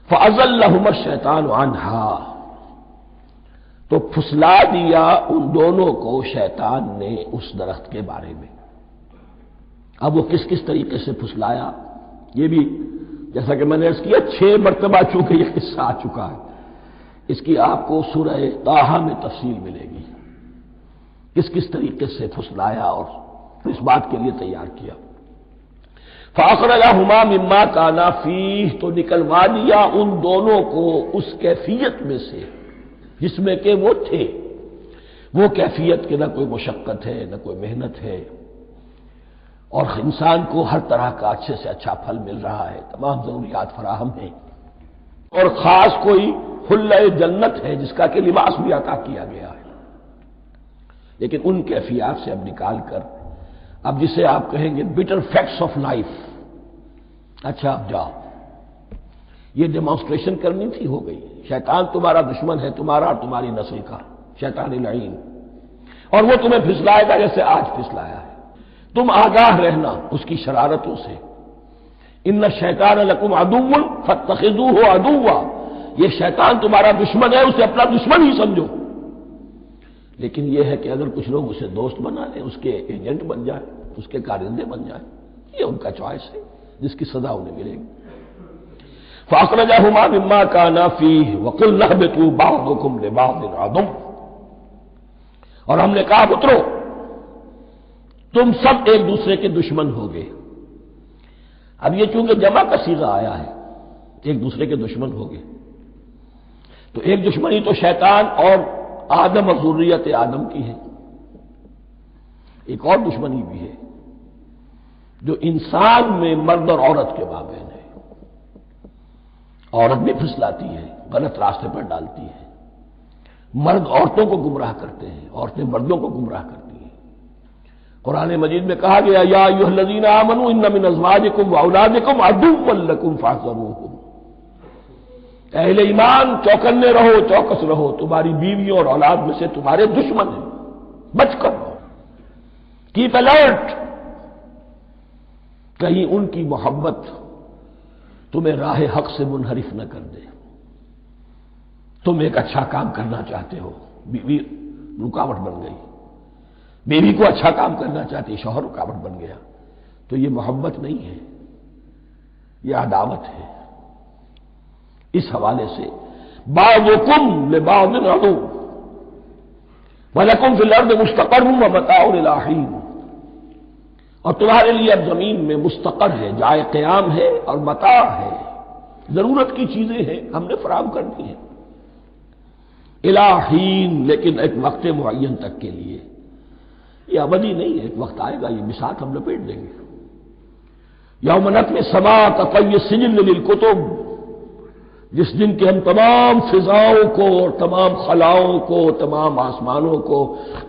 فَأَزَلَّهُمَا الشَّيْطَانُ عَنْهَا، تو پھسلا دیا ان دونوں کو شیطان نے اس درخت کے بارے میں۔ اب وہ کس کس طریقے سے پھسلایا، یہ بھی جیسا کہ میں نے عرض کیا 6 مرتبہ چونکہ یہ قصہ آ چکا ہے، اس کی آپ کو سورہ طٰہٰ میں تفصیل ملے گی، کس کس طریقے سے پھسلایا اور اس بات کے لیے تیار کیا۔ فَأَخْرَجَهُمَا مِمَّا كَانَا فِيهِ، تو نکلوا دیا ان دونوں کو اس کیفیت میں سے جس میں کہ وہ تھے، وہ کیفیت کہ نہ کوئی مشقت ہے نہ کوئی محنت ہے، اور انسان کو ہر طرح کا اچھے سے اچھا پھل مل رہا ہے، تمام ضروریات فراہم ہیں، اور خاص کوئی حلہ جنت ہے جس کا کہ لباس بھی عطا کیا گیا ہے۔ لیکن ان کیفیات سے اب نکال کر اب جسے آپ کہیں گے بٹر فیکٹس آف لائف، اچھا اب جاؤ، یہ ڈیمانسٹریشن کرنی تھی، ہو گئی۔ شیطان تمہارا دشمن ہے، تمہارا اور تمہاری نسل کا، شیطان لعین، اور وہ تمہیں پھسلائے گا جیسے آج پھسلایا ہے۔ تم آگاہ رہنا اس کی شرارتوں سے۔ ان الشیطان لکم عدو فاتخذوہ عدوا، یہ شیطان تمہارا دشمن ہے، اسے اپنا دشمن ہی سمجھو۔ لیکن یہ ہے کہ اگر کچھ لوگ اسے دوست بنا لیں، اس کے ایجنٹ بن جائیں، اس کے کارندے بن جائیں، یہ ان کا چوائس ہے جس کی سزا انہیں ملے گی۔ فَأَخْرَجَهُمَا مِمَّا كَانَا فِيهِ وَقُلْنَا اهْبِطُوا بَعْضُكُمْ لِبَعْضٍ عَدُوٌّ، اور ہم نے کہا اترو، تم سب ایک دوسرے کے دشمن ہوگے۔ اب یہ چونکہ جمع کا صیغہ آیا ہے، ایک دوسرے کے دشمن ہوگے، تو ایک دشمنی تو شیطان اور آدم اور ذریت آدم کی ہے، ایک اور دشمنی بھی ہے جو انسان میں مرد اور عورت کے مابین ہے۔ عورت بھی پھسلاتی ہے، غلط راستے پر ڈالتی ہے، مرد عورتوں کو گمراہ کرتے ہیں، عورتیں مردوں کو گمراہ کرتی ہیں۔ قرآن مجید میں کہا گیا یا ایھا الذین آمنوا ان من ازواجکم واولادکم عدوا لکم فاحذروہم، اہل ایمان چوکنے رہو، چوکس رہو، تمہاری بیویوں اور اولاد میں سے تمہارے دشمن ہیں، بچ کر رہو، کیپ الرٹ، کہیں ان کی محبت تمہیں راہ حق سے منحرف نہ کر دے۔ تم ایک اچھا کام کرنا چاہتے ہو، بیوی رکاوٹ بن گئی، بیوی کو اچھا کام کرنا چاہتی، شوہر رکاوٹ بن گیا، تو یہ محبت نہیں ہے، یہ عداوت ہے۔ اس حوالے سے بعضکم لبعض عدو ولکم فی الارض مستقر ومتاع الی حین، اور تمہارے لیے اب زمین میں مستقر ہے، جائے قیام ہے، اور متاع ہے، ضرورت کی چیزیں ہیں ہم نے فراہم کر دی ہیں، الی حین، لیکن ایک وقت معین تک کے لیے، یہ ابدی نہیں ہے، ایک وقت آئے گا یہ بساط ہم لپیٹ دیں گے۔ یوم نطوی السماء کطی السجل للکتب، جس دن کے ہم تمام فضاؤں کو اور تمام خلاؤں کو، تمام آسمانوں کو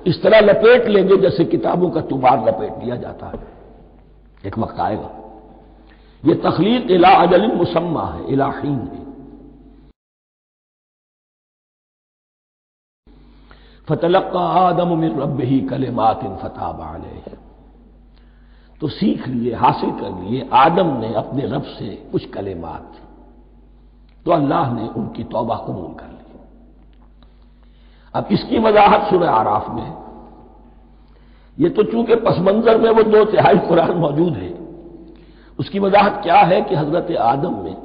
اس طرح لپیٹ لیں گے جیسے کتابوں کا طوبار لپیٹ لیا جاتا ہے، ایک وقت آئے گا۔ یہ تخلیق الی اجل مسمى ہے، الی حین ہے۔ فتلقى آدم من ربه کلمات فتاب علیہ، تو سیکھ لیے، حاصل کر لیے آدم نے اپنے رب سے کچھ کلمات، تو اللہ نے ان کی توبہ قبول کر لی۔ اب اس کی وضاحت سورہ اعراف میں ہے، یہ تو چونکہ پس منظر میں وہ 2/3 قرآن موجود ہے، اس کی وضاحت کیا ہے کہ حضرت آدم میں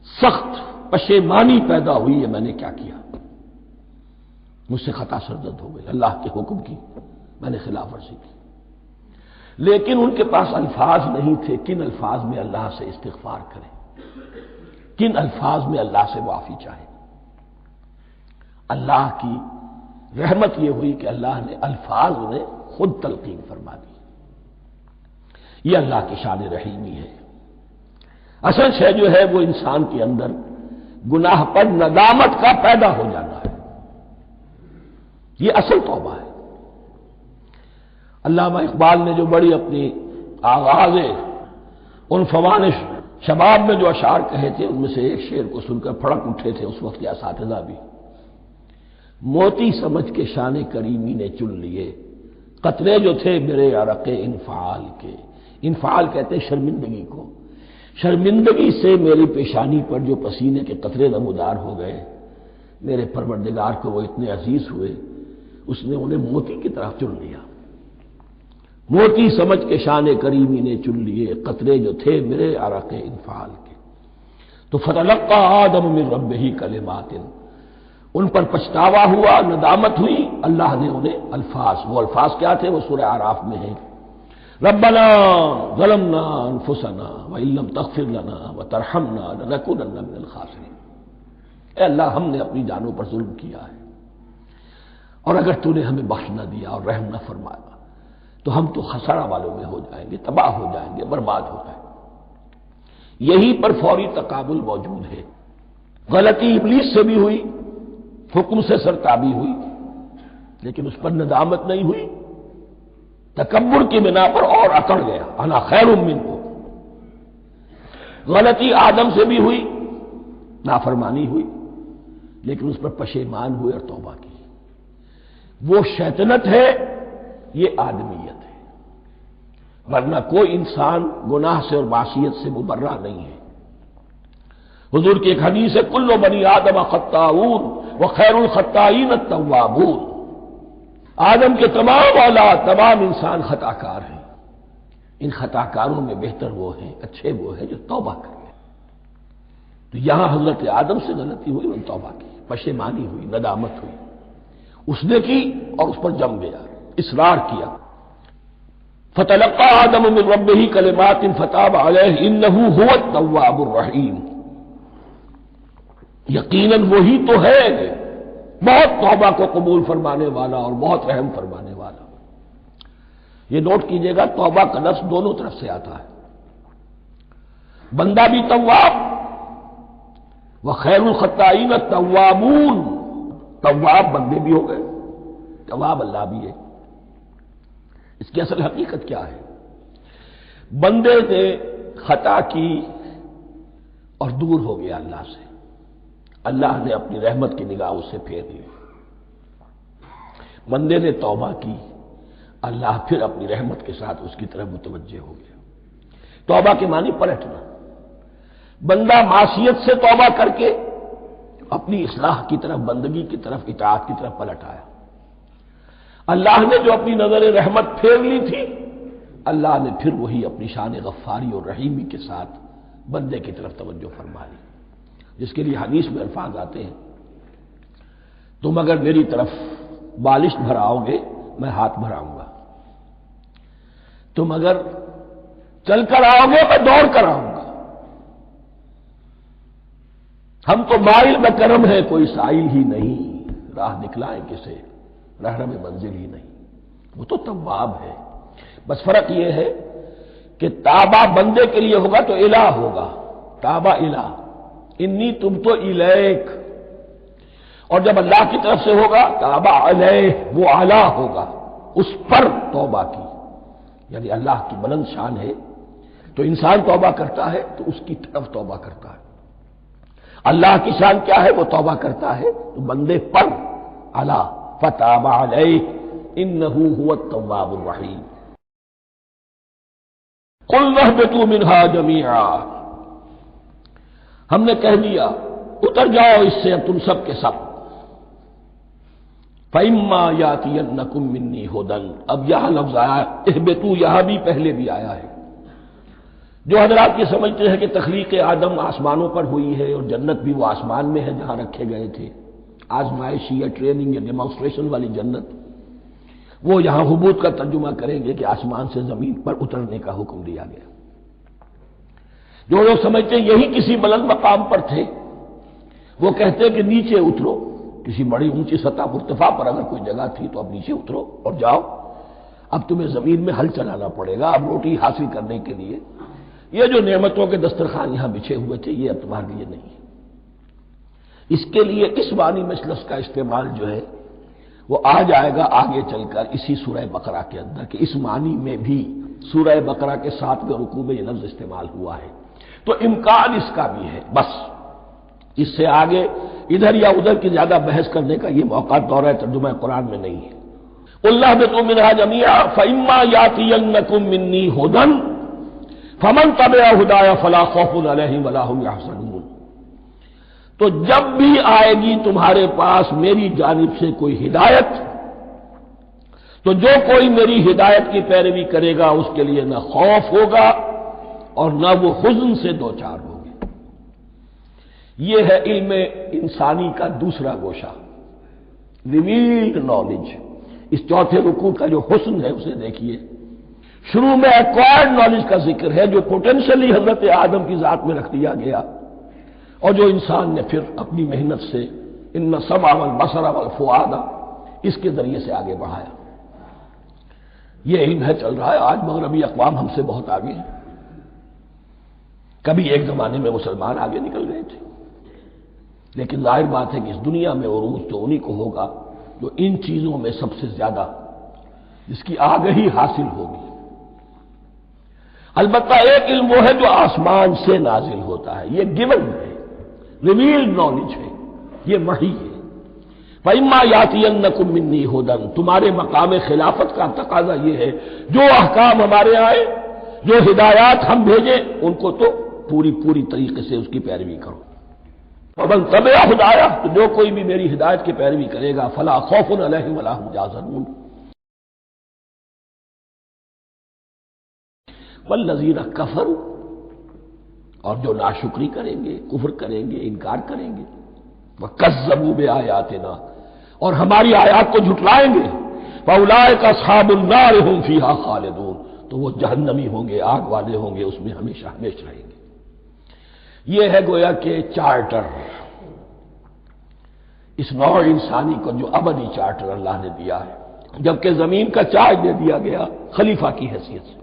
سخت پشیمانی پیدا ہوئی ہے، میں نے کیا کیا، مجھ سے خطا سرزد ہو گئی، اللہ کے حکم کی میں نے خلاف ورزی کی، لیکن ان کے پاس الفاظ نہیں تھے کن الفاظ میں اللہ سے استغفار کریں، کن الفاظ میں اللہ سے معافی چاہیں۔ اللہ کی رحمت یہ ہوئی کہ اللہ نے الفاظ انہیں خود تلقین فرما دی، یہ اللہ کی شان رحیمی ہے۔ اصل شے جو ہے وہ انسان کے اندر گناہ پر ندامت کا پیدا ہو جانا ہے، یہ اصل توبہ ہے۔ علامہ اقبال نے جو بڑی اپنی آغاز عنفوان شباب میں جو اشعار کہے تھے، ان میں سے ایک شعر کو سن کر پھڑک اٹھے تھے اس وقت کے اساتذہ بھی، موتی سمجھ کے شان کریمی نے چن لیے قطرے جو تھے میرے عرق انفعال کے، انفعال کہتے ہیں شرمندگی کو، شرمندگی سے میری پیشانی پر جو پسینے کے قطرے نمودار ہو گئے، میرے پروردگار کو وہ اتنے عزیز ہوئے، اس نے انہیں موتی کی طرف چن لیا، موتی سمجھ کے شان کریمی نے چن لیے قطرے جو تھے میرے عرق انفعال کے۔ تو فتلقى آدم من ربہ کلمات، ان پر پچھتاوا ہوا، ندامت ہوئی، اللہ نے انہیں الفاظ، وہ الفاظ کیا تھے؟ وہ سورہ اعراف میں ہیں، ربنا ظلمنا انفسنا وان لم تغفر لنا وترحمنا لنكونن من الخاسرین، اے اللہ ہم نے اپنی جانوں پر ظلم کیا ہے، اور اگر تو نے ہمیں بخش نہ دیا اور رحم نہ فرمایا تو ہم تو خسارہ والوں میں ہو جائیں گے، تباہ ہو جائیں گے، برباد ہو جائیں گے۔ یہی پر فوری تقابل موجود ہے۔ غلطی ابلیس سے بھی ہوئی، حکم سے سرتابی ہوئی، لیکن اس پر ندامت نہیں ہوئی، تکبر کی بنا پر اور اکڑ گیا، انا خیر منہ۔ غلطی آدم سے بھی ہوئی، نافرمانی ہوئی، لیکن اس پر پشیمان ہوئے اور توبہ کی۔ وہ شیطنت ہے، یہ آدمیت ہے، ورنہ کوئی انسان گناہ سے اور معصیت سے مبرہ نہیں ہے۔ حضور کی ایک حدیث ہے، کل بنی آدم خطاؤون وخیر الخطائین التوابون، آدم کے تمام اولاد، تمام انسان خطا کار ہیں، ان خطا کاروں میں بہتر وہ ہیں، اچھے وہ ہیں جو توبہ کر لیں۔ تو یہاں حضرت آدم سے غلطی ہوئی، انہوں نے توبہ کی، پشیمانی ہوئی، ندامت ہوئی، اس نے کی اور اس پر جم گیا، اصرار کیا۔ فتلقى آدم من ربہ کلمات فتاب علیہ انہ هو التواب الرحیم، یقیناً وہی تو ہے بہت توبہ کو قبول فرمانے والا اور بہت رحم فرمانے والا۔ یہ نوٹ کیجئے گا، توبہ کا لفظ دونوں طرف سے آتا ہے، بندہ بھی تواب وخیر الخطائین التوابون، تواب بندے بھی ہو گئے، تواب اللہ بھی ہے۔ اس کی اصل حقیقت کیا ہے؟ بندے نے خطا کی اور دور ہو گیا اللہ سے، اللہ نے اپنی رحمت کی نگاہ اس سے پھیر لی۔ بندے نے توبہ کی، اللہ پھر اپنی رحمت کے ساتھ اس کی طرف متوجہ ہو گیا۔ توبہ کے معنی پلٹنا، بندہ معصیت سے توبہ کر کے اپنی اصلاح کی طرف، بندگی کی طرف، اطاعت کی طرف پلٹ آیا۔ اللہ نے جو اپنی نظر رحمت پھیر لی تھی، اللہ نے پھر وہی اپنی شان غفاری اور رحیمی کے ساتھ بندے کی طرف توجہ فرما لی، جس کے لیے حدیث میں الفاظ آتے ہیں، تم اگر میری طرف بالشت بھراؤ گے میں ہاتھ بھراؤں گا، تم اگر چل کر آؤ گے میں دوڑ کر آؤں گا، ہم تو مائل میں کرم ہے کوئی سائل ہی نہیں، راہ دکھلائیں کسے رہنم منزل ہی نہیں، وہ تو تواب ہے۔ بس فرق یہ ہے کہ تابہ بندے کے لیے ہوگا تو الہ ہوگا، تابہ الہ، انی تم تو الیک، اور جب اللہ کی طرف سے ہوگا تابہ علیہ، وہ اعلیٰ ہوگا، اس پر توبہ کی، یعنی اللہ کی بلند شان ہے، تو انسان توبہ کرتا ہے تو اس کی طرف توبہ کرتا ہے۔ اللہ کی شان کیا ہے؟ وہ توبہ کرتا ہے تو بندے پر اعلیٰ، فتاب علیہ انہ هو التواب الرحیم۔ قلنا اہبطوا منہا جمیعا، ہم نے کہہ دیا اتر جاؤ اس سے اب تم سب کے سب۔ فإما یاتینکم منی ھدی، اب یہاں لفظ آیا اہبطوا، یہاں بھی پہلے بھی آیا ہے۔ جو حضرات یہ سمجھتے ہیں کہ تخلیق آدم آسمانوں پر ہوئی ہے اور جنت بھی وہ آسمان میں ہے جہاں رکھے گئے تھے، آزمائشی یا ٹریننگ یا ڈیمانسٹریشن والی جنت، وہ یہاں حبوط کا ترجمہ کریں گے کہ آسمان سے زمین پر اترنے کا حکم دیا گیا۔ جو لوگ سمجھتے ہیں یہی کسی بلند مقام پر تھے، وہ کہتے ہیں کہ نیچے اترو، کسی بڑی اونچی سطح مرتفع پر اگر کوئی جگہ تھی تو اب نیچے اترو اور جاؤ، اب تمہیں زمین میں ہل چلانا پڑے گا، اب روٹی حاصل کرنے کے لیے یہ جو نعمتوں کے دسترخوان یہاں بچھے ہوئے تھے یہ اب تمہارے لیے نہیں ہے۔ اس کے لیے اس معنی میں اس لفظ کا استعمال جو ہے وہ آ جائے گا آگے چل کر اسی سورہ بقرہ کے اندر، کہ اس معنی میں بھی سورہ بقرہ کے 7ویں رکوع میں یہ لفظ استعمال ہوا ہے، تو امکان اس کا بھی ہے۔ بس اس سے آگے ادھر یا ادھر کی زیادہ بحث کرنے کا یہ موقع دورہ ترجمہ قرآن میں نہیں ہے۔ قُلْ اهْبِطُوا مِنْهَا جَمِيعًا فَإِمَّا يَأْتِيَنَّكُم مِّنِّي هُدًى فمن تبع ہدایا فلا خوف علیہم ولا هم یحزنون۔ تو جب بھی آئے گی تمہارے پاس میری جانب سے کوئی ہدایت، تو جو کوئی میری ہدایت کی پیروی کرے گا اس کے لیے نہ خوف ہوگا اور نہ وہ حزن سے دوچار ہوگی۔ یہ ہے علم انسانی کا دوسرا گوشہ، ریویلڈ نالج۔ اس چوتھے رکوع کا جو حسن ہے اسے دیکھیے، شروع میں ایکوائرڈ نالج کا ذکر ہے جو پوٹینشلی حضرت آدم کی ذات میں رکھ دیا گیا، اور جو انسان نے پھر اپنی محنت سے ان السمع والبصر والفؤاد اس کے ذریعے سے آگے بڑھایا۔ یہ علم ہے چل رہا ہے، آج مغربی اقوام ہم سے بہت آگے ہیں۔ کبھی ایک زمانے میں مسلمان آگے نکل گئے تھے، لیکن ظاہر بات ہے کہ اس دنیا میں عروج تو انہی کو ہوگا جو ان چیزوں میں سب سے زیادہ جس کی آگہی حاصل ہوگی۔ البتہ ایک علم وہ ہے جو آسمان سے نازل ہوتا ہے، یہ گیون ہے، ریویلڈ نالج ہے، یہ وحی ہے۔ فَإِمَّا يَأْتِيَنَّكُم مِّنِّي هُدًى، تمہارے مقام خلافت کا تقاضا یہ ہے جو احکام ہمارے آئے، جو ہدایات ہم بھیجیں، ان کو تو پوری طریقے سے اس کی پیروی کرو۔ وَمَن تَبِعَ هُدَايَ، تو جو کوئی بھی میری ہدایت کی پیروی کرے گا فَلَا خَوْفٌ عَلَيْهِمْ وَلَا هُمْ يَحْزَنُونَ۔ وَالَّذِينَ كَفَرُوا، اور جو ناشکری کریں گے، کفر کریں گے، انکار کریں گے، وَكَذَّبُوا بِآيَاتِنَا، اور ہماری آیات کو جھٹلائیں گے، فَأُولَٰئِكَ أَصْحَابُ النَّارِ هُمْ فِيهَا خَالِدُونَ، تو وہ جہنمی ہوں گے، آگ والے ہوں گے، اس میں ہمیشہ ہمیشہ رہیں گے۔ یہ ہے گویا کہ چارٹر، اس نوع انسانی کو جو ابدی چارٹر اللہ نے دیا ہے، جبکہ زمین کا چارج دے دیا گیا خلیفہ کی حیثیت سے۔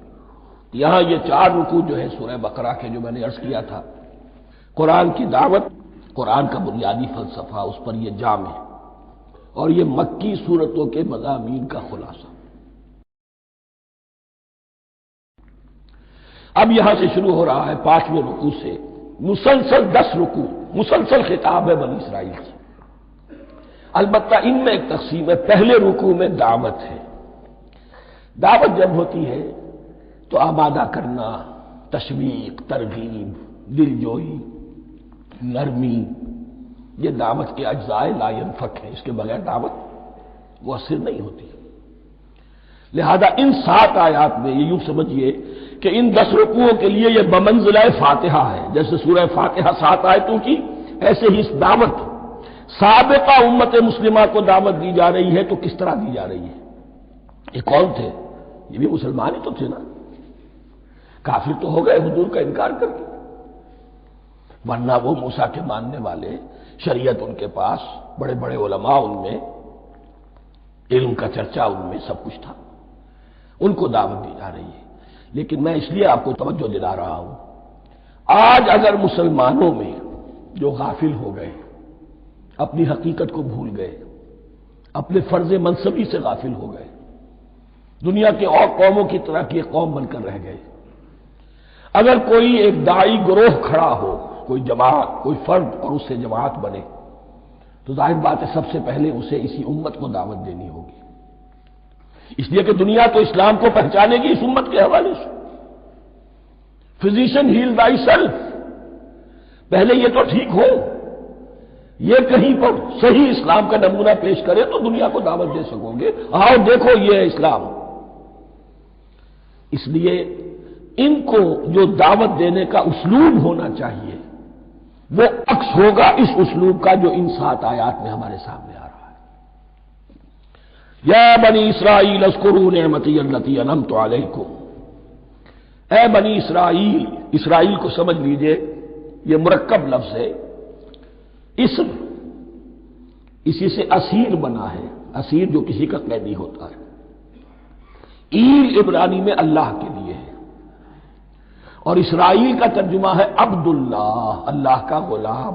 یہاں یہ 4 رکوع جو ہے سورہ بقرہ کے جو میں نے عرض کیا تھا، قرآن کی دعوت، قرآن کا بنیادی فلسفہ، اس پر یہ جام ہے، اور یہ مکی سورتوں کے مضامین کا خلاصہ۔ اب یہاں سے شروع ہو رہا ہے 5ویں رکوع سے مسلسل 10 رکوع، مسلسل خطاب ہے بنی اسرائیل سے۔ البتہ ان میں ایک تقسیم ہے، پہلے رکوع میں دعوت ہے۔ دعوت جب ہوتی ہے تو آمادہ کرنا، تشویق، ترغیب، دلجوئی، نرمی، یہ دعوت کے اجزاء لا ينفک ہیں، اس کے بغیر دعوت مؤثر نہیں ہوتی۔ لہذا ان 7 آیات میں یہ یوں سمجھیے کہ ان 10 رکوعوں کے لیے یہ بمنزلہ فاتحہ ہے، جیسے سورہ فاتحہ 7 آیتوں کی، ایسے ہی اس دعوت سابقہ امت مسلمہ کو دعوت دی جا رہی ہے۔ تو کس طرح دی جا رہی ہے؟ یہ کون تھے؟ یہ بھی مسلمان ہی تو تھے نا، کافر تو ہو گئے حضور کا انکار کر کے، ورنہ وہ موسیٰ کے ماننے والے، شریعت ان کے پاس، بڑے بڑے علماء ان میں، علم کا چرچا ان میں، سب کچھ تھا، ان کو دعوت دی جا رہی ہے۔ لیکن میں اس لیے آپ کو توجہ دلا رہا ہوں، آج اگر مسلمانوں میں جو غافل ہو گئے، اپنی حقیقت کو بھول گئے، اپنے فرض منصبی سے غافل ہو گئے، دنیا کے اور قوموں کی طرح کی ایک قوم بن کر رہ گئے، اگر کوئی ایک داعی گروہ کھڑا ہو، کوئی جماعت، کوئی فرد، اور اس سے جماعت بنے، تو ظاہر بات ہے سب سے پہلے اسے اسی امت کو دعوت دینی ہوگی، اس لیے کہ دنیا تو اسلام کو پہچانے گی اس امت کے حوالے سے۔ فزیشین ہیل بائی سیلف، پہلے یہ تو ٹھیک ہو، یہ کہیں پر صحیح اسلام کا نمونہ پیش کرے تو دنیا کو دعوت دے سکو گے، آؤ دیکھو یہ ہے اسلام۔ اس لیے ان کو جو دعوت دینے کا اسلوب ہونا چاہیے وہ عکس ہوگا اس اسلوب کا جو ان 7 آیات میں ہمارے سامنے آ رہا ہے۔ یا بنی اسرائیل اذکروا نعمتی التی انعمت علیکم، اے بنی اسرائیل، اسرائیل کو سمجھ لیجئے یہ مرکب لفظ ہے، اسم، اسی سے اسیر بنا ہے، اسیر جو کسی کا قیدی ہوتا ہے، ایل عبرانی میں اللہ کے لیے ہے، اور اسرائیل کا ترجمہ ہے عبداللہ، اللہ کا غلام،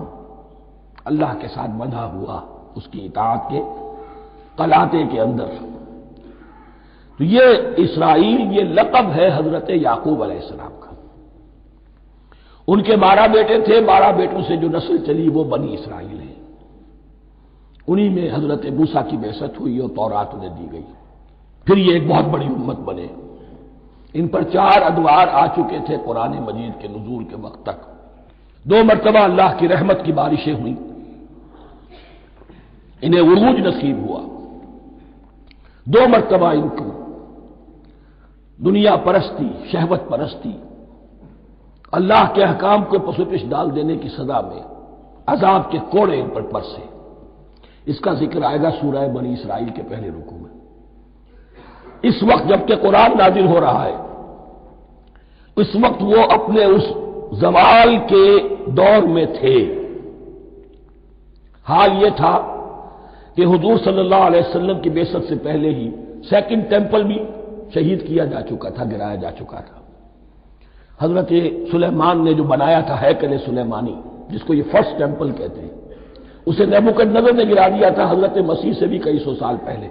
اللہ کے ساتھ بندھا ہوا اس کی اطاعت کے قلاتے کے اندر۔ تو یہ اسرائیل یہ لقب ہے حضرت یعقوب علیہ السلام کا، ان کے 12 بیٹے تھے، 12 بیٹوں سے جو نسل چلی وہ بنی اسرائیل ہے، انہی میں حضرت موسیٰ کی بعثت ہوئی اور تورات انہیں دی گئی، پھر یہ ایک بہت بڑی امت بنے، ان پر 4 ادوار آ چکے تھے قرآن مجید کے نزول کے وقت تک. 2 مرتبہ اللہ کی رحمت کی بارشیں ہوئیں، انہیں عروج نصیب ہوا. 2 مرتبہ ان کو دنیا پرستی، شہوت پرستی، اللہ کے احکام کو پس و پش ڈال دینے کی سزا میں عذاب کے کوڑے ان پر برسے. اس کا ذکر آئے گا سورہ بنی اسرائیل کے پہلے رکوع میں. اس وقت جبکہ قرآن نازل ہو رہا ہے، اس وقت وہ اپنے اس زوال کے دور میں تھے. حال یہ تھا کہ حضور صلی اللہ علیہ وسلم کی بعثت سے پہلے ہی 2nd ٹیمپل بھی شہید کیا جا چکا تھا، گرایا جا چکا تھا. حضرت سلیمان نے جو بنایا تھا ہیکل سلیمانی، جس کو یہ 1st ٹیمپل کہتے ہیں، اسے نیبوکدنیزر نے گرا دیا تھا حضرت مسیح سے بھی کئی سو سال پہلے.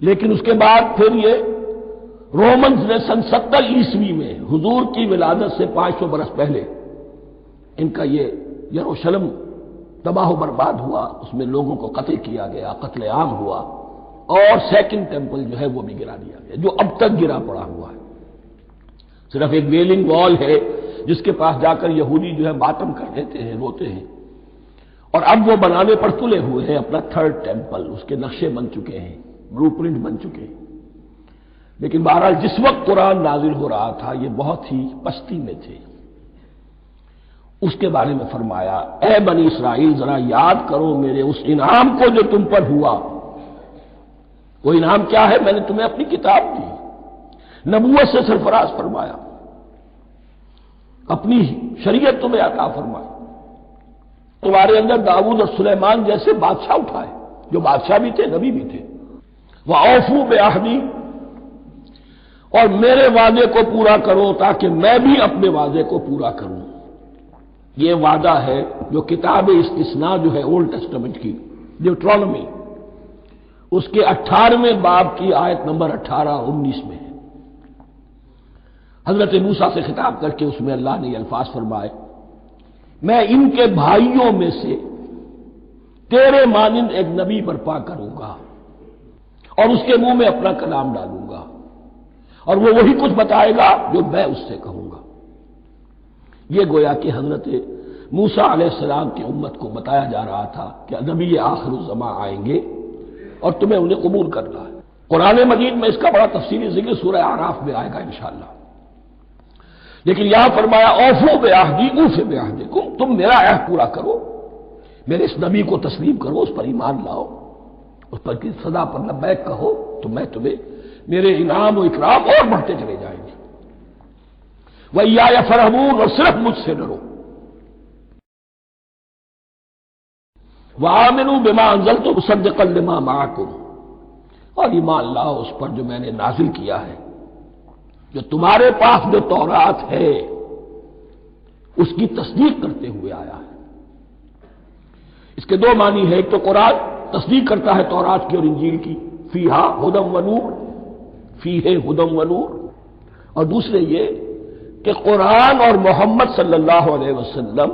لیکن اس کے بعد پھر یہ رومنز نے سن 70 عیسوی میں حضور کی ولادت سے 500 برس پہلے ان کا یہ یروشلم تباہ و برباد ہوا، اس میں لوگوں کو قتل کیا گیا، قتل عام ہوا، اور 2nd ٹیمپل جو ہے وہ بھی گرا دیا گیا، جو اب تک گرا پڑا ہوا ہے. صرف ایک ویلنگ وال ہے جس کے پاس جا کر یہودی جو ہے ماتم کر دیتے ہیں، روتے ہیں. اور اب وہ بنانے پر تلے ہوئے ہیں اپنا 3rd ٹیمپل، اس کے نقشے بن چکے ہیں، بلو پرنٹ بن چکے ہیں. لیکن بہرحال جس وقت قرآن نازل ہو رہا تھا یہ بہت ہی پستی میں تھے. اس کے بارے میں فرمایا، اے بنی اسرائیل ذرا یاد کرو میرے اس انعام کو جو تم پر ہوا. وہ انعام کیا ہے؟ میں نے تمہیں اپنی کتاب دی، نبوت سے سرفراز فرمایا، اپنی شریعت تمہیں عطا فرمائی، تمہارے اندر داؤد اور سلیمان جیسے بادشاہ اٹھائے جو بادشاہ بھی تھے، نبی بھی تھے. وَأَوْفُوا بِعَهْدِي، اور میرے وعدے کو پورا کرو تاکہ میں بھی اپنے وعدے کو پورا کروں. یہ وعدہ ہے جو کتاب استثناء جو ہے اولڈ ٹیسٹمنٹ کی، ڈیوٹرونومی، اس کے 18ویں باب کی آیت نمبر 18-19 میں ہے. حضرت موسیٰ سے خطاب کر کے اس میں اللہ نے یہ الفاظ فرمائے، میں ان کے بھائیوں میں سے تیرے مانند ایک نبی برپا کروں گا اور اس کے منہ میں اپنا کلام ڈالوں گا، اور وہ وہی کچھ بتائے گا جو میں اس سے کہوں گا. یہ گویا کہ حضرت موسیٰ علیہ السلام کی امت کو بتایا جا رہا تھا کہ نبی آخر الزمان آئیں گے اور تمہیں انہیں قبول کرنا ہے. قرآن مجید میں اس کا بڑا تفصیلی ذکر سورہ اعراف میں آئے گا انشاءاللہ. لیکن یہاں فرمایا اوفوا بعہدی اوف بعہدکم، تم میرا عہد پورا کرو، میرے اس نبی کو تسلیم کرو، اس پر ایمان لاؤ، اس پر کی صدا پر لبیک کہو، تو میں تمہیں میرے انعام و اکرام اور بڑھتے چلے جائیں گے. وَإِيَّایَ فَارْہَبُونْ، اور صرف مجھ سے ڈرو. وَآمِنُوا بِمَا أَنزَلْتُ مُصَدِّقًا لِمَا مَعَكُمْ، اور ایمان لاؤ اس پر جو میں نے نازل کیا ہے، جو تمہارے پاس جو تورات ہے اس کی تصدیق کرتے ہوئے آیا ہے. اس کے 2 معنی ہے، ایک تو قرآن تصدیق کرتا ہے تورات کی اور انجیل کی، فیہا ھدی ونور، فیہ ھدی ونور، اور دوسرے یہ کہ قرآن اور محمد صلی اللہ علیہ وسلم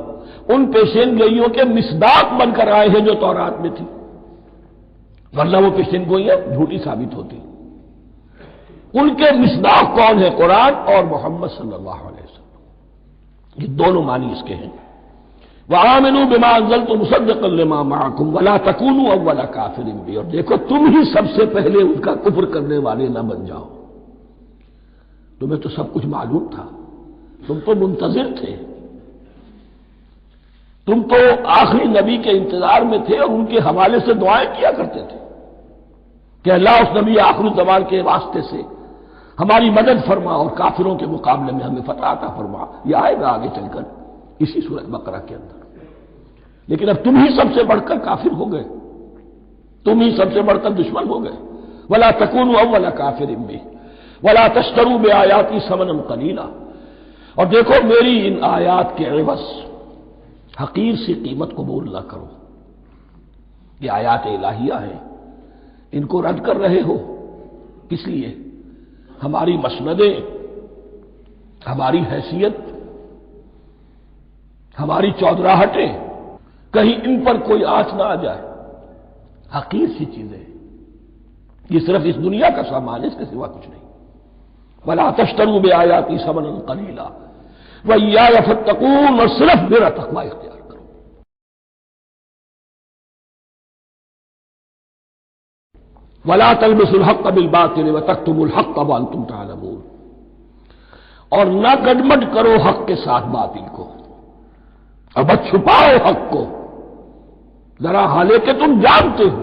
ان پیشین گوئیوں کے مصداق بن کر آئے ہیں جو تورات میں تھی، ورنہ وہ پیشین گوئیاں جھوٹی ثابت ہوتی. ان کے مصداق کون ہے؟ قرآن اور محمد صلی اللہ علیہ وسلم. یہ دونوں معنی اس کے ہیں. وَآمِنُوا بِمَا أَنزَلْتُ مُصَدِّقًا لِمَا مَعَكُمْ وَلَا تَكُونُوا أَوَّلَ كَافِرٍ بِهِ، اور دیکھو تم ہی سب سے پہلے ان کا کفر کرنے والے نہ بن جاؤ. تمہیں تو سب کچھ معلوم تھا، تم تو منتظر تھے، تم تو آخری نبی کے انتظار میں تھے اور ان کے حوالے سے دعائیں کیا کرتے تھے کہ اللہ اس نبی آخری زمان کے واسطے سے ہماری مدد فرما اور کافروں کے مقابلے میں ہمیں فتح عطا فرما. یہ آئے گا آگے چل کر اسی سورۃ بقرہ کے اندر. لیکن اب تم ہی سب سے بڑھ کر کافر ہو گئے، تم ہی سب سے بڑھ کر دشمن ہو گئے. وَلَا تَكُونُوا أَوَّلَ كَافِرٍ بِهِ وَلَا تَشْتَرُوا بِآيَاتِي ثَمَنًا قَلِيلًا، اور دیکھو میری ان آیات کے عوض حقیر سی قیمت قبول نہ کرو. یہ آیات الہیہ ہیں، ان کو رد کر رہے ہو، کس لیے؟ ہماری مسندیں، ہماری حیثیت، ہماری چودراہٹیں، کہیں ان پر کوئی آنچ نہ آ جائے. حقیر سی چیزیں، یہ صرف اس دنیا کا سامان ہے، اس کے سوا کچھ نہیں. ولا تشتروا بآیاتی ثمنا قلیلا وإیایا فاتقون، اور صرف میرا تقوی اختیار کرو۔ ولا تلبسوا الحق بالباطل وتكتموا الحق وانتم تعلمون، اور نہ گڈمڈ کرو حق کے ساتھ باطل کو، اور بس چھپاؤ حق کو، ذرا حالانکہ تم جانتے ہو۔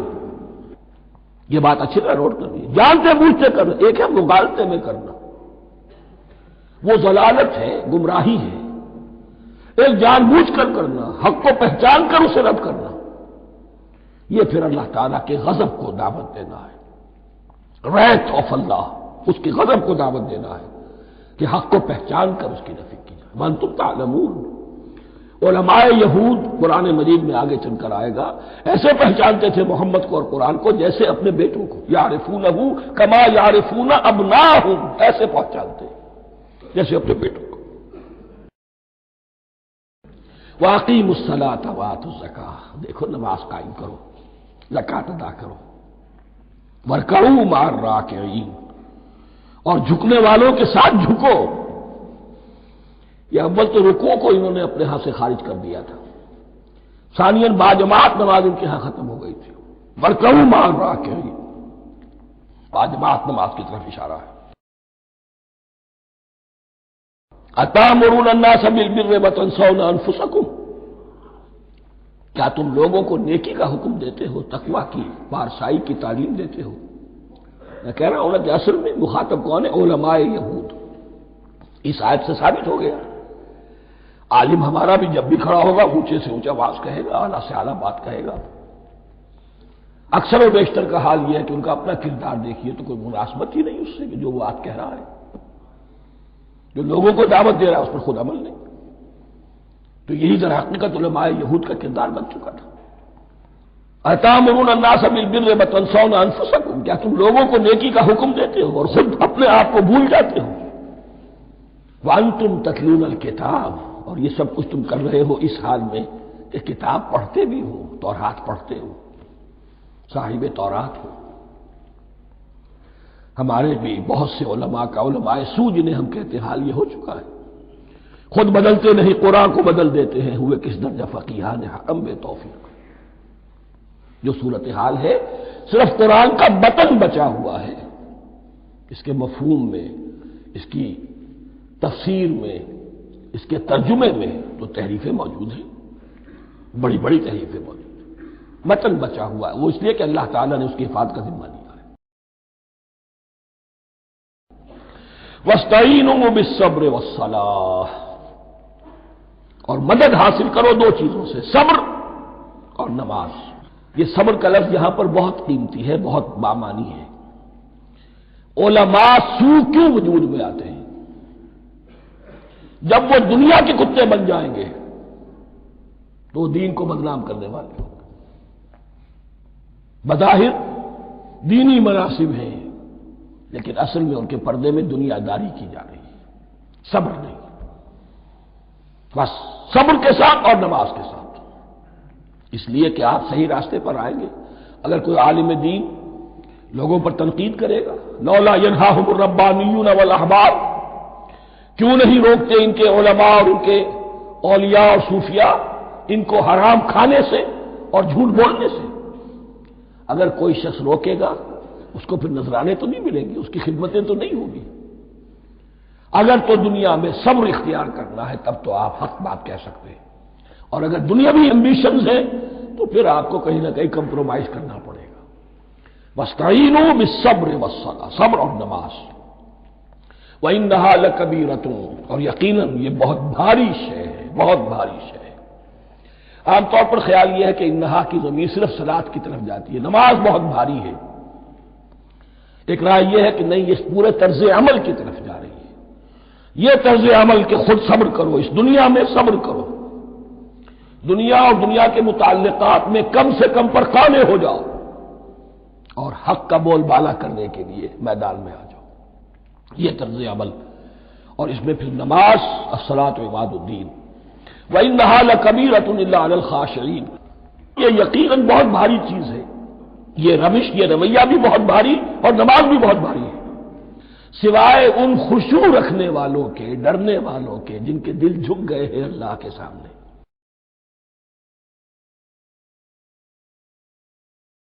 یہ بات اچھی طرح نوٹ کرنی ہے، جانتے بوجھتے کرنا، ایک ہے مغالطے میں کرنا، وہ ضلالت ہے، گمراہی ہے۔ ایک جان بوجھ کر کرنا، حق کو پہچان کر اسے رد کرنا، یہ پھر اللہ تعالیٰ کے غضب کو دعوت دینا ہے، ریت آف اللہ، اس کے غضب کو دعوت دینا ہے کہ حق کو پہچان کر اس کی نفی کی جائے۔ وانتم تعلمون، علماء یہود قرآن مجید میں آگے چل کر آئے گا، ایسے پہچانتے تھے محمد کو اور قرآن کو جیسے اپنے بیٹوں کو، یعرفونہ کما یعرفون ابناہم، ایسے پہچانتے جیسے اپنے بیٹوں کو۔ وَأَقِیمُوا الصَّلَاةَ وَآتُوا الزَّکَاۃَ، دیکھو نماز قائم کرو، زکوٰۃ ادا کرو، وَارْکَعُوا مَعَ الرَّاکِعِینَ، اور جھکنے والوں کے ساتھ جھکو۔ یہ اول تو رکوع کو انہوں نے اپنے ہاں سے خارج کر دیا تھا، ثانیاً باجماعت نماز ان کے ہاں ختم ہو گئی تھی۔ وَارْکَعُوا مَعَ الرَّاکِعِینَ، باجماعت نماز کی طرف اشارہ ہے۔ أَتَأْمُرُونَ النَّاسَ بِالْبِرِّ وَتَنْسَوْنَ أَنفُسَكُمْ، کیا تم لوگوں کو نیکی کا حکم دیتے ہو، تقویٰ کی، پارسائی کی تعلیم دیتے ہو؟ میں کہہ رہا ہوں کہ اصل میں مخاطب کون ہے؟ علماء یہود۔ اس آیت سے ثابت ہو گیا عالم ہمارا بھی جب بھی کھڑا ہوگا اونچے سے اونچا آواز کہے گا، اعلیٰ سے اعلیٰ بات کہے گا۔ اکثر و بیشتر کا حال یہ ہے کہ ان کا اپنا کردار دیکھیے تو کوئی مناسبت ہی نہیں اس سے کہ جو وہ بات کہہ رہا ہے، جو لوگوں کو دعوت دے رہا ہے اس پر خود عمل نہیں۔ تو یہی در حقیقت علماء یہود کا کردار بن چکا تھا۔ أَتَأْمُرُونَ النَّاسَ بِالْبِرِّ وَتَنْسَوْنَ أَنفُسَكُمْ، کیا تم لوگوں کو نیکی کا حکم دیتے ہو اور خود اپنے آپ کو بھول جاتے ہو؟ وَأَنْتُمْ تَتْلُونَ الْكِتَابَ، اور یہ سب کچھ تم کر رہے ہو اس حال میں کہ کتاب پڑھتے بھی ہو، تورات پڑھتے ہو، صاحب تورات ہو۔ ہمارے بھی بہت سے علماء کا، علماء سو جنہیں ہم کہتے ہیں، حال یہ ہو چکا ہے، خود بدلتے نہیں قرآن کو بدل دیتے ہیں، ہوئے کس درجہ فقیہان حرم بے توفیق۔ جو صورتحال ہے صرف قرآن کا بطن بچا ہوا ہے، اس کے مفہوم میں، اس کی تفسیر میں، اس کے ترجمے میں تو تحریفیں موجود ہیں، بڑی بڑی تحریفیں موجود ہیں، متن بچا ہوا ہے، وہ اس لیے کہ اللہ تعالیٰ نے اس کی حفاظت کا ذمہ لیا ہے۔ وَاسْتَعِینُوا بِالصَّبْرِ وَالصَّلَاةِ، اور مدد حاصل کرو دو چیزوں سے، صبر اور نماز۔ یہ صبر کا لفظ یہاں پر بہت قیمتی ہے، بہت بامانی ہے۔ علماء سو کیوں وجود میں آتے ہیں؟ جب وہ دنیا کے کتے بن جائیں گے تو دین کو بدنام کرنے والے ہوں گے۔ بظاہر دینی مناسب ہیں لیکن اصل میں ان کے پردے میں دنیا داری کی جا رہی ہے، صبر نہیں۔ بس صبر کے ساتھ اور نماز کے ساتھ، اس لیے کہ آپ صحیح راستے پر آئیں گے۔ اگر کوئی عالم دین لوگوں پر تنقید کرے گا، لولا ینہاہم الربانیون والاحبار، کیوں نہیں روکتے ان کے علماء اور ان کے اولیاء اور صوفیاء ان کو حرام کھانے سے اور جھوٹ بولنے سے؟ اگر کوئی شخص روکے گا اس کو پھر نذرانے تو نہیں ملیں گی، اس کی خدمتیں تو نہیں ہوگی۔ اگر تو دنیا میں صبر اختیار کرنا ہے تب تو آپ حق بات کہہ سکتے ہیں، اور اگر دنیاوی ایمبیشنز ہیں تو پھر آپ کو کہیں نہ کہیں کمپرومائز کرنا پڑے گا۔ وَاسْتَعِینُوا بِالصَّبْرِ وَالصَّلَاةِ، صبر اور نماز۔ وَإِنَّهَا لَكَبِیرَةٌ، اور یقیناً یہ بہت بھاری شے ہے، بہت بھاری شے ہے۔ عام طور پر خیال یہ ہے کہ انہا کی ضمیر صرف صلاۃ کی طرف جاتی ہے، نماز بہت بھاری ہے۔ ایک رائے یہ ہے کہ نہیں، یہ پورے طرز عمل کی طرف جا رہی ہے، یہ طرز عمل کہ خود صبر کرو، اس دنیا میں صبر کرو، دنیا اور دنیا کے متعلقات میں کم سے کم پر قانع ہو جاؤ، اور حق کا بول بالا کرنے کے لیے میدان میں آ جاؤ، یہ طرز عمل۔ اور اس میں پھر نماز، الصلاۃ و عماد الدین۔ وَإِنَّهَا لَكَبِیرَةٌ إِلَّا عَلَى الْخَاشِعِینَ، یہ یقیناً بہت بھاری چیز ہے، یہ روش، یہ رویہ بھی بہت بھاری اور نماز بھی بہت بھاری ہے۔ سوائے ان خشوع رکھنے والوں کے، ڈرنے والوں کے، جن کے دل جھک گئے ہیں اللہ کے سامنے۔